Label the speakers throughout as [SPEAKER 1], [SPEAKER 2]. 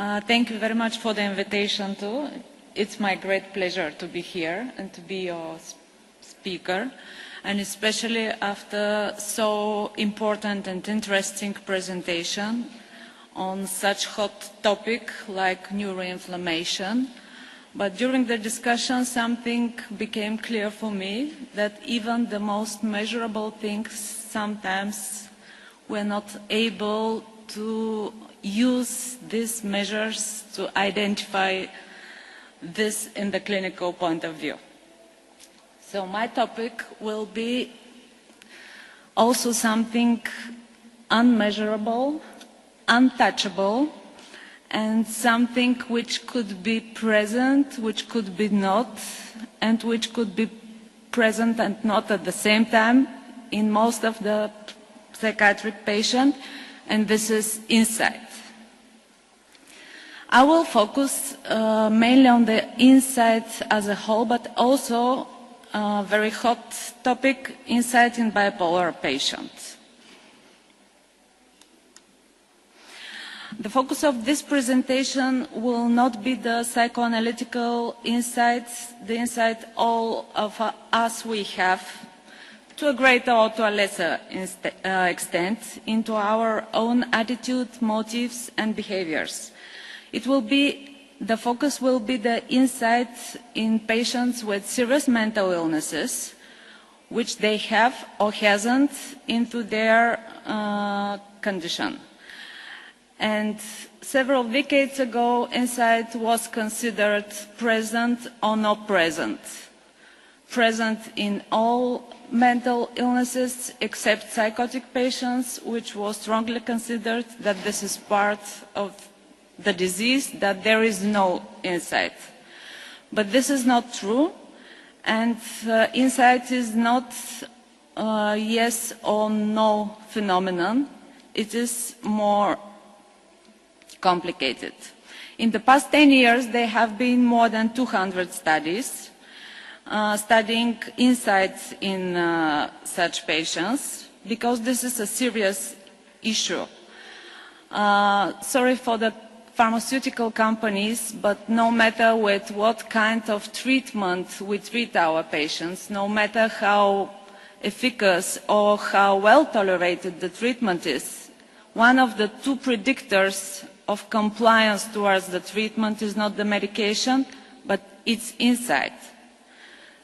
[SPEAKER 1] Thank you very much for the invitation too. It's my great pleasure to be here and to be your speaker, and especially after so important and interesting presentation on such hot topic like neuroinflammation. But during the discussion, something became clear for me, that even the most measurable things, sometimes we're not able to use these measures to identify this in the clinical point of view. So my topic will be also something unmeasurable, untouchable, and something which could be present, which could be not, and which could be present and not at the same time in most of the psychiatric patients, and this is insight. I will focus mainly on the insight as a whole, but also a very hot topic, insight in bipolar patients. The focus of this presentation will not be the psychoanalytical insights, the insight all of us we have, to a greater or to a lesser extent, into our own attitude, motives and behaviors. The focus will be the insight in patients with serious mental illnesses, which they have or hasn't into their condition. And several decades ago, insight was considered present or not present. Present in all mental illnesses except psychotic patients, which was strongly considered that this is part of the disease, that there is no insight. But this is not true, and insight is not a yes or no phenomenon. It is more complicated. In the past 10 years, there have been more than 200 studies studying insights in such patients, because this is a serious issue. Sorry for the pharmaceutical companies, but no matter with what kind of treatment we treat our patients, no matter how efficacious or how well tolerated the treatment is, one of the two predictors of compliance towards the treatment is not the medication, but it's insight.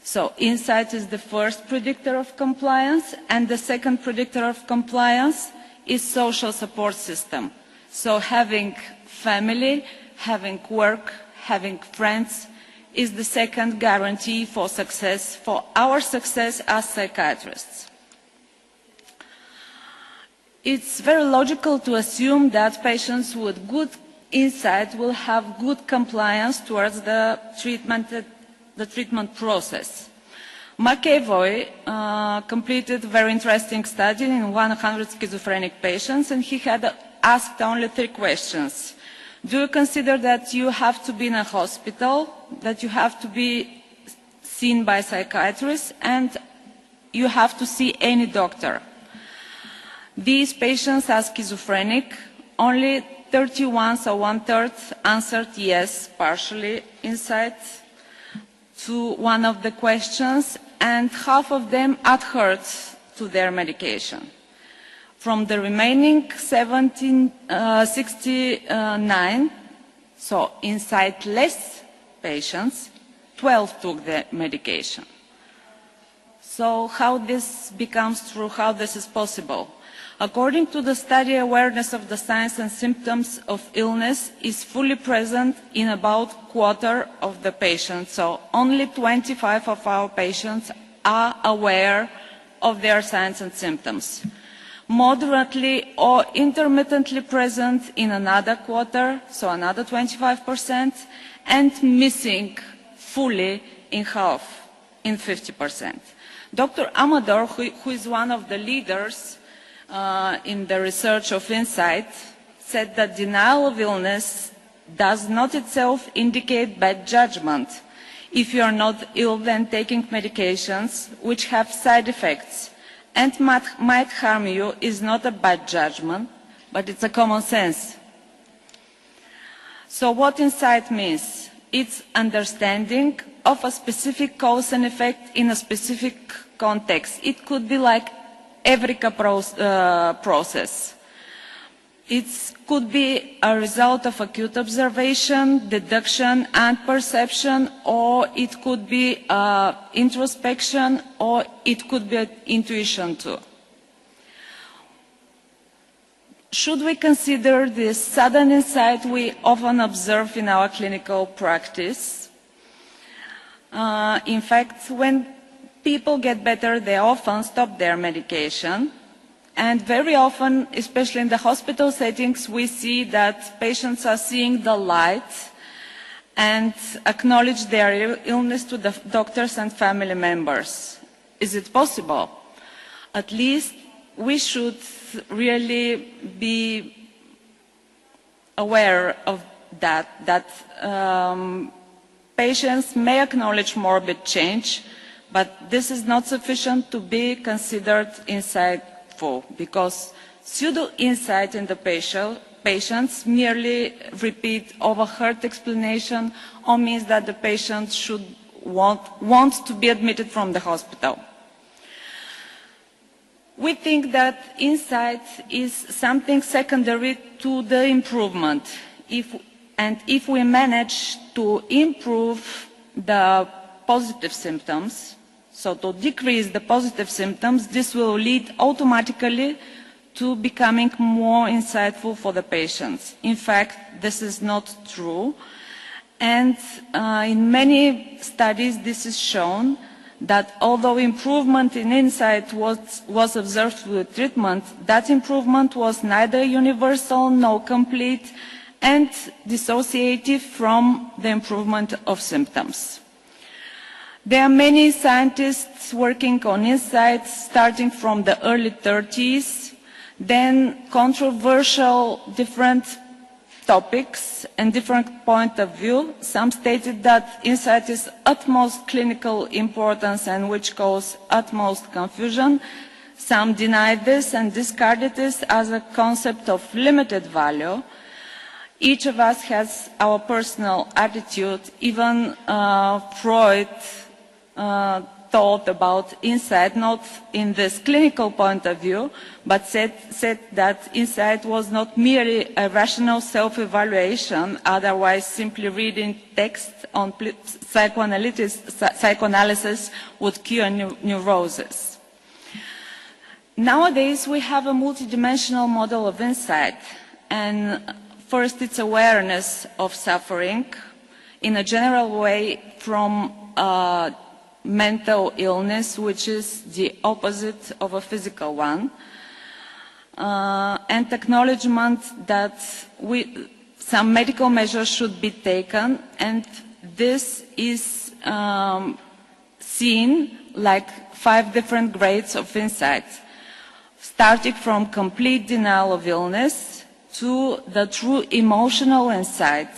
[SPEAKER 1] So insight is the first predictor of compliance, and the second predictor of compliance is social support system. So having family, having work, having friends is the second guarantee for success, for our success as psychiatrists. It's very logical to assume that patients with good insight will have good compliance towards the treatment process. McAvoy completed a very interesting study in 100 schizophrenic patients, and he had asked only 3 questions. Do you consider that you have to be in a hospital, that you have to be seen by psychiatrists, and you have to see any doctor? These patients are schizophrenic. Only 31, so 1/3, answered yes, partially insight, to one of the questions, and half of them adhered to their medication. From the remaining 69, so insightless patients, 12 took the medication. So how this becomes true, how this is possible? According to the study, awareness of the signs and symptoms of illness is fully present in about a quarter of the patients. So only 25 of our patients are aware of their signs and symptoms. Moderately or intermittently present in another quarter, so another 25%, and missing fully in half, in 50%. Dr. Amador, who is one of the leaders in the research of insight, said that denial of illness does not itself indicate bad judgment. If you are not ill, then taking medications which have side effects and might harm you is not a bad judgment, but it's a common sense. So what insight means? It's understanding of a specific cause and effect in a specific context. It could be like Eureka process. It could be a result of acute observation, deduction, and perception, or it could be introspection, or it could be intuition too. Should we consider this sudden insight we often observe in our clinical practice? In fact, when people get better, they often stop their medication. And very often, especially in the hospital settings, we see that patients are seeing the light and acknowledge their illness to the doctors and family members. Is it possible? At least we should really be aware of that patients may acknowledge morbid change, but this is not sufficient to be considered insightful, because pseudo-insight in the patients merely repeat overheard explanation or means that the patient should want to be admitted from the hospital. We think that insight is something secondary to the improvement. If we manage to improve the positive symptoms, so to decrease the positive symptoms, this will lead automatically to becoming more insightful for the patients. In fact, this is not true. And in many studies, this is shown that although improvement in insight was observed with treatment, that improvement was neither universal nor complete and dissociative from the improvement of symptoms. There are many scientists working on insights starting from the early 30s, then controversial different topics and different point of view. Some stated that insight is utmost clinical importance and which cause utmost confusion. Some denied this and discarded this as a concept of limited value. Each of us has our personal attitude. Even Freud thought about insight, not in this clinical point of view, but said that insight was not merely a rational self-evaluation, otherwise simply reading text on psychoanalysis would cure neurosis. Nowadays, we have a multidimensional model of insight, and first it's awareness of suffering in a general way from mental illness, which is the opposite of a physical one, and acknowledgement that some medical measures should be taken, and this is seen like 5 different grades of insight, starting from complete denial of illness to the true emotional insight,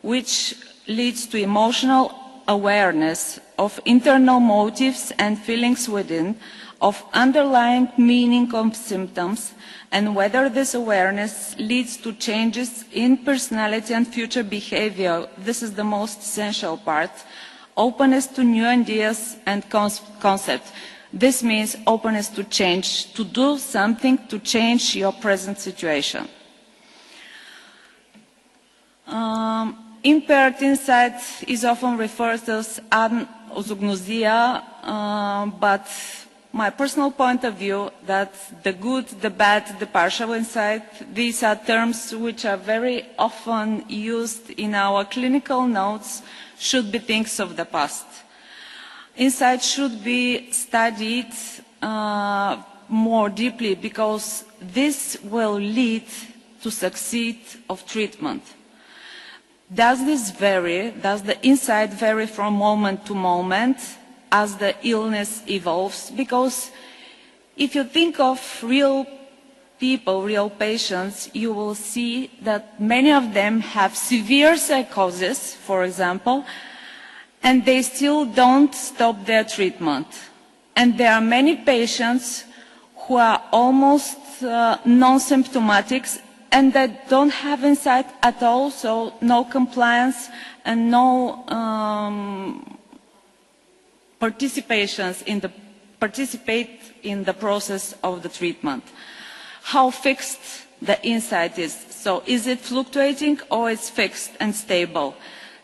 [SPEAKER 1] which leads to emotional awareness of internal motives and feelings within, of underlying meaning of symptoms, and whether this awareness leads to changes in personality and future behavior. This is the most essential part. Openness to new ideas and concepts. This means openness to change, to do something to change your present situation. Impaired insight is often referred to as anosognosia, but my personal point of view that the good, the bad, the partial insight, these are terms which are very often used in our clinical notes, should be things of the past. Insight should be studied more deeply, because this will lead to succeed of treatment. Does this vary? Does the insight vary from moment to moment as the illness evolves? Because if you think of real people, real patients, you will see that many of them have severe psychosis, for example, and they still don't stop their treatment. And there are many patients who are almost non-symptomatic and that don't have insight at all, so no compliance and no participate in the process of the treatment. How fixed the insight is. So is it fluctuating or it's fixed and stable?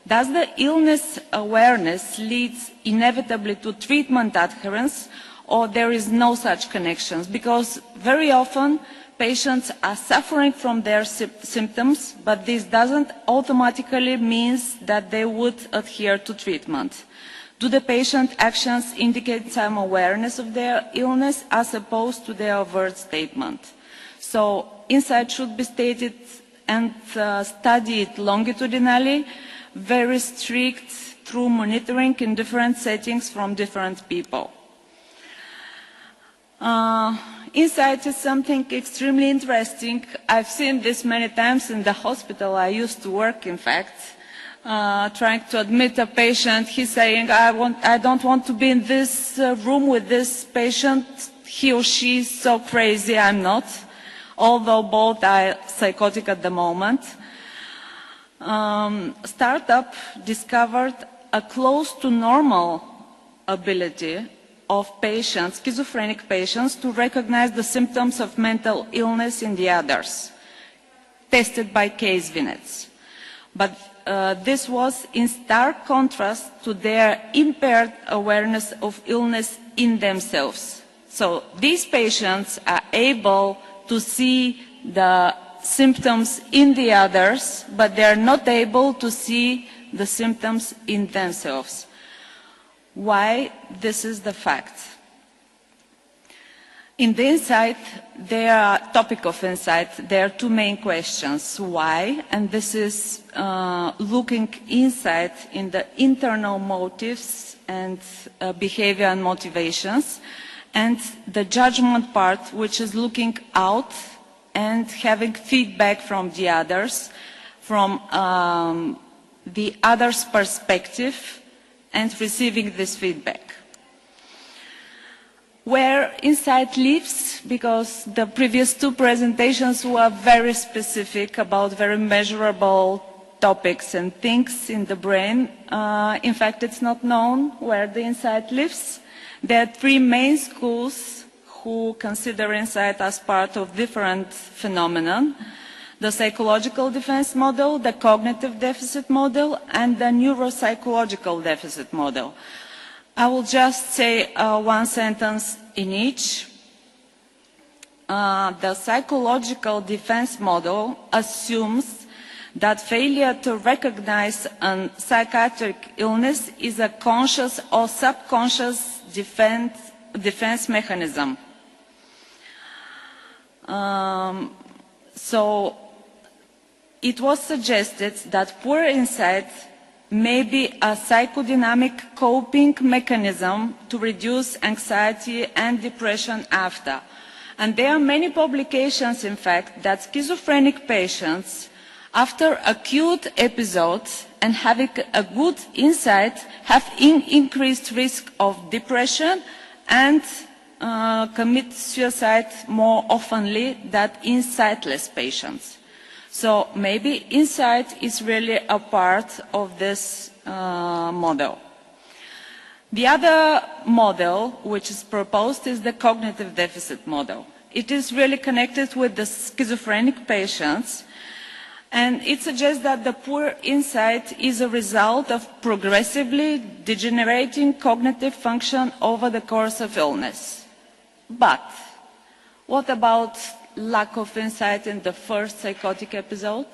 [SPEAKER 1] Does the illness awareness lead inevitably to treatment adherence, or there is no such connections? Because very often patients are suffering from their symptoms, but this doesn't automatically mean that they would adhere to treatment. Do the patient actions indicate some awareness of their illness as opposed to their overt statement? So insight should be stated and studied longitudinally, very strict through monitoring in different settings from different people. Insight is something extremely interesting. I've seen this many times in the hospital I used to work, in fact, trying to admit a patient. He's saying, I don't want to be in this room with this patient. He or she is so crazy, I'm not, although both are psychotic at the moment. Startup discovered a close to normal ability of patients, schizophrenic patients, to recognize the symptoms of mental illness in the others, tested by case vignettes. But this was in stark contrast to their impaired awareness of illness in themselves. So these patients are able to see the symptoms in the others, but they are not able to see the symptoms in themselves. Why this is the fact? In the insight, topic of insight, there are two main questions. Why? And this is looking inside in the internal motives and behavior and motivations, and the judgment part, which is looking out and having feedback from the others, from the other's perspective, and receiving this feedback. Where insight lives, because the previous two presentations were very specific about very measurable topics and things in the brain. In fact, it's not known where the insight lives. There are three main schools who consider insight as part of different phenomena: the psychological defense model, the cognitive deficit model, and the neuropsychological deficit model. I will just say one sentence in each. The psychological defense model assumes that failure to recognize a psychiatric illness is a conscious or subconscious defense mechanism. So it was suggested that poor insight may be a psychodynamic coping mechanism to reduce anxiety and depression after. And there are many publications, in fact, that schizophrenic patients, after acute episodes and having a good insight, have increased risk of depression and commit suicide more oftenly than insightless patients. So maybe insight is really a part of this model. The other model which is proposed is the cognitive deficit model. It is really connected with the schizophrenic patients, and it suggests that the poor insight is a result of progressively degenerating cognitive function over the course of illness. But what about lack of insight in the first psychotic episode?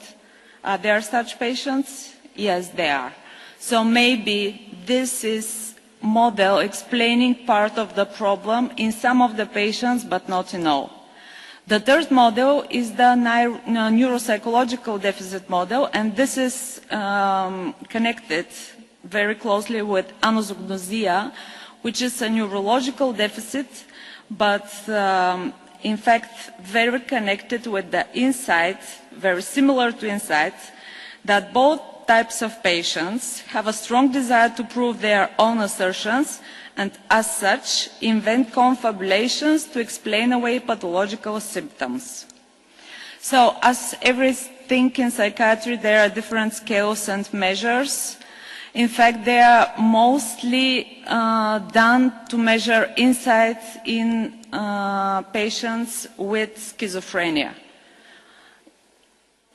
[SPEAKER 1] Are there such patients? Yes, there are. So maybe this is model explaining part of the problem in some of the patients, but not in all. The third model is the neuropsychological deficit model, and this is connected very closely with anosognosia, which is a neurological deficit, but in fact very connected with the insight, very similar to insight, that both types of patients have a strong desire to prove their own assertions and as such invent confabulations to explain away pathological symptoms. So, as everything in psychiatry, there are different scales and measures. In fact, they are mostly done to measure insights in patients with schizophrenia.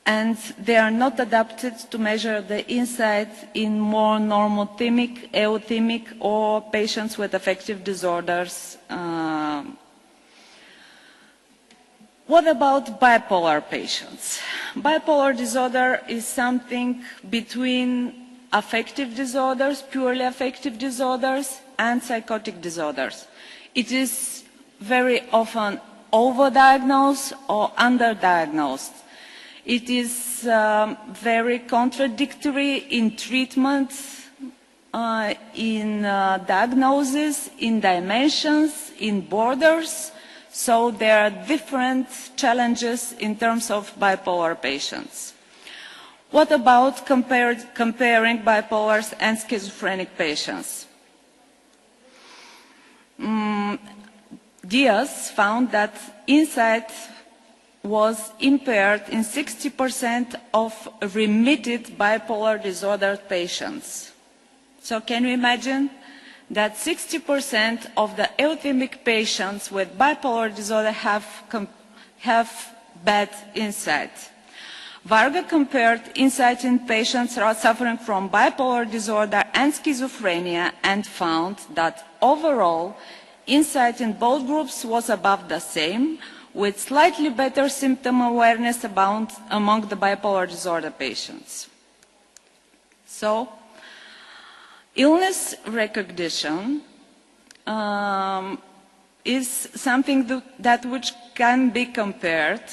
[SPEAKER 1] And they are not adapted to measure the insight in more normothymic, euthymic, or patients with affective disorders. What about bipolar patients? Bipolar disorder is something between affective disorders, purely affective disorders, and psychotic disorders. It is very often overdiagnosed or underdiagnosed. It is very contradictory in treatment, in diagnosis, in dimensions, in borders. So there are different challenges in terms of bipolar patients. What about comparing bipolars and schizophrenic patients? Diaz found that insight was impaired in 60% of remitted bipolar disorder patients. So can you imagine that 60% of the euthymic patients with bipolar disorder have bad insight? Varga compared insight in patients suffering from bipolar disorder and schizophrenia and found that overall insight in both groups was above the same, with slightly better symptom awareness among the bipolar disorder patients. So, illness recognition is something that which can be compared,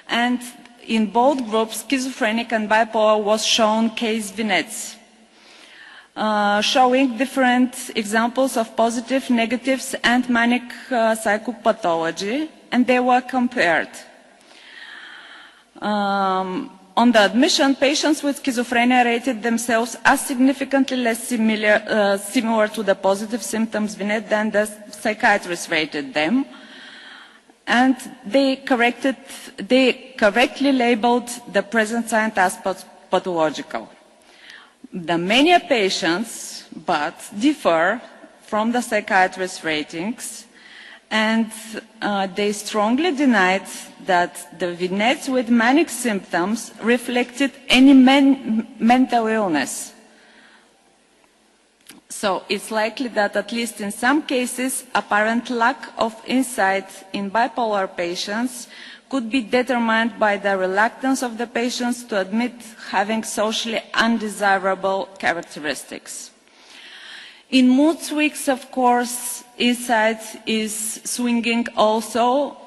[SPEAKER 1] and in both groups, schizophrenic and bipolar, was shown case vignettes, showing different examples of positive, negatives, and manic psychopathology, and they were compared. On the admission, patients with schizophrenia rated themselves as significantly less similar to the positive symptoms vignette than the psychiatrists rated them. And they correctly labeled the present signs as pathological. The mania patients, but differ from the psychiatrist ratings, and they strongly denied that the vignettes with manic symptoms reflected any mental illness. So it's likely that at least in some cases, apparent lack of insight in bipolar patients could be determined by the reluctance of the patients to admit having socially undesirable characteristics. In mood swings, of course, insight is swinging also.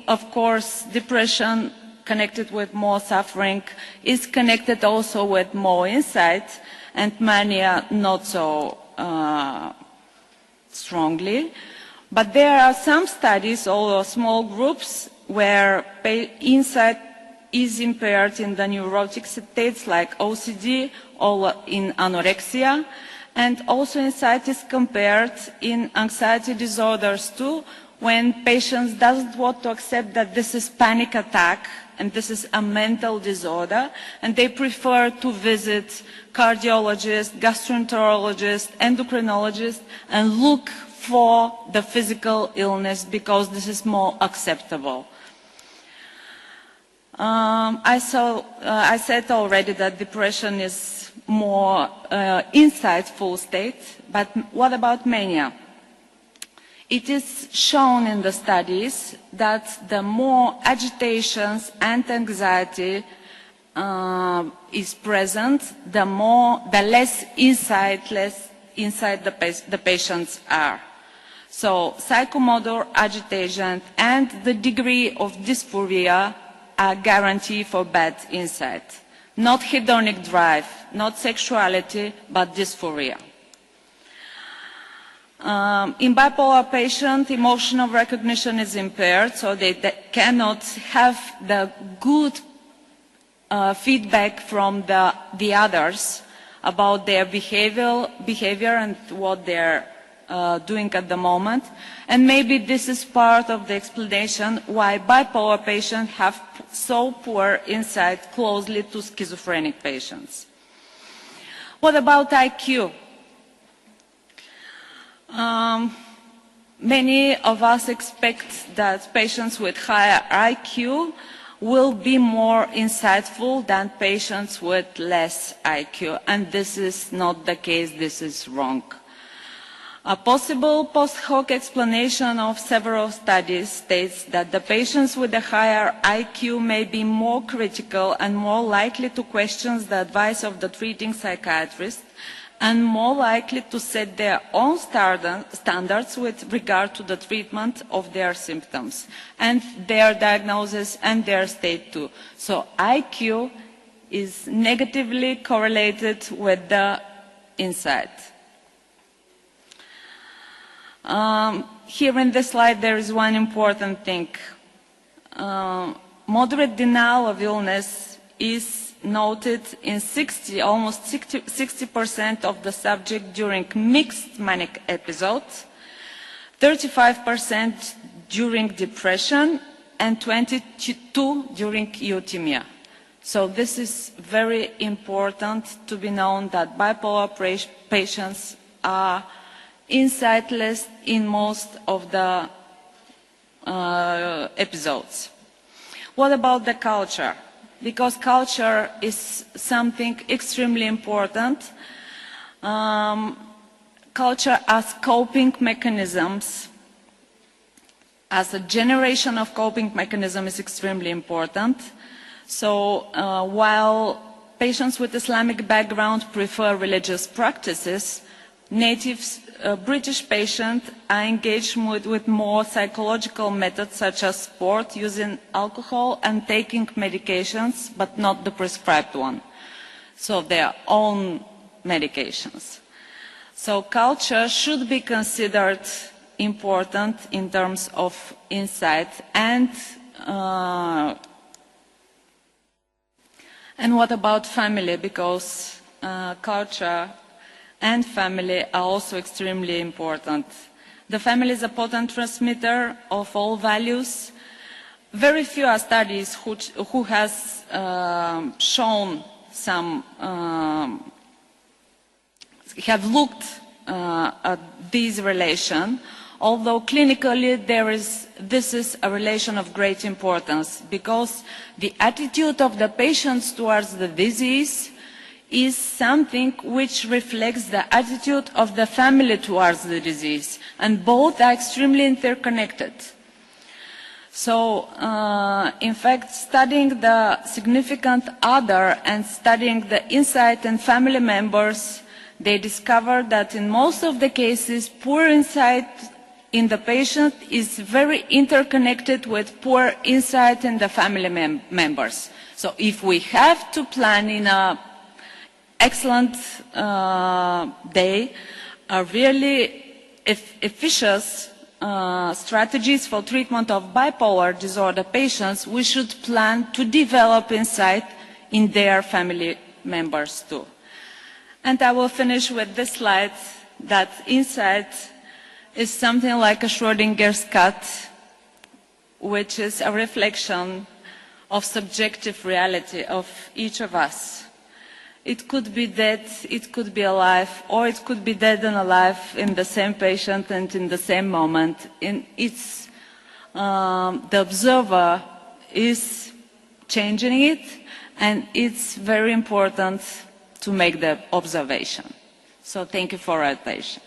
[SPEAKER 1] Of course, depression connected with more suffering is connected also with more insight, and mania not so strongly. But there are some studies, although small groups, where insight is impaired in the neurotic states like OCD or in anorexia, and also insight is compared in anxiety disorders too, when patients doesn't want to accept that this is panic attack and this is a mental disorder, and they prefer to visit cardiologists, gastroenterologists, endocrinologists, and look for the physical illness because this is more acceptable. I said already that depression is more insightful state, but what about mania? It is shown in the studies that the more agitations and anxiety is present, the less insight the patients are. So psychomotor agitation and the degree of dysphoria are guarantee for bad insight. Not hedonic drive, not sexuality, but dysphoria. In bipolar patients, emotional recognition is impaired, so they cannot have the good feedback from the others about their behavior and what they're doing at the moment, and maybe this is part of the explanation why bipolar patients have so poor insight closely to schizophrenic patients. What about IQ? Many of us expect that patients with higher IQ will be more insightful than patients with less IQ, and this is not the case, this is wrong. A possible post hoc explanation of several studies states that the patients with a higher IQ may be more critical and more likely to question the advice of the treating psychiatrist, and more likely to set their own standards with regard to the treatment of their symptoms and their diagnosis and their state too. So IQ is negatively correlated with the insight. Here in this slide there is one important thing. Moderate denial of illness is noted in almost 60% of the subject during mixed manic episodes, 35% during depression, and 22% during euthymia. So this is very important to be known that bipolar patients are insightless in most of the episodes. What about the culture? Because culture is something extremely important. Culture as coping mechanisms, as a generation of coping mechanism is extremely important. So while patients with Islamic background prefer religious practices, native British patients are engaged with more psychological methods such as sport, using alcohol and taking medications, but not the prescribed one. So their own medications. So culture should be considered important in terms of insight. And what about family? Because culture and family are also extremely important. The family is a potent transmitter of all values. Very few are studies who has shown some, have looked at this relation, although clinically this is a relation of great importance, because the attitude of the patients towards the disease is something which reflects the attitude of the family towards the disease, and both are extremely interconnected. So, in fact, studying the significant other and studying the insight in family members, they discovered that in most of the cases, poor insight in the patient is very interconnected with poor insight in the family members. So if we have to plan in a excellent day, a really efficacious strategies for treatment of bipolar disorder patients, we should plan to develop insight in their family members too. And I will finish with this slide, that insight is something like a Schrodinger's cat, which is a reflection of subjective reality of each of us. It could be dead, it could be alive, or it could be dead and alive in the same patient and in the same moment. The observer is changing it, and it's very important to make the observation. So thank you for your attention.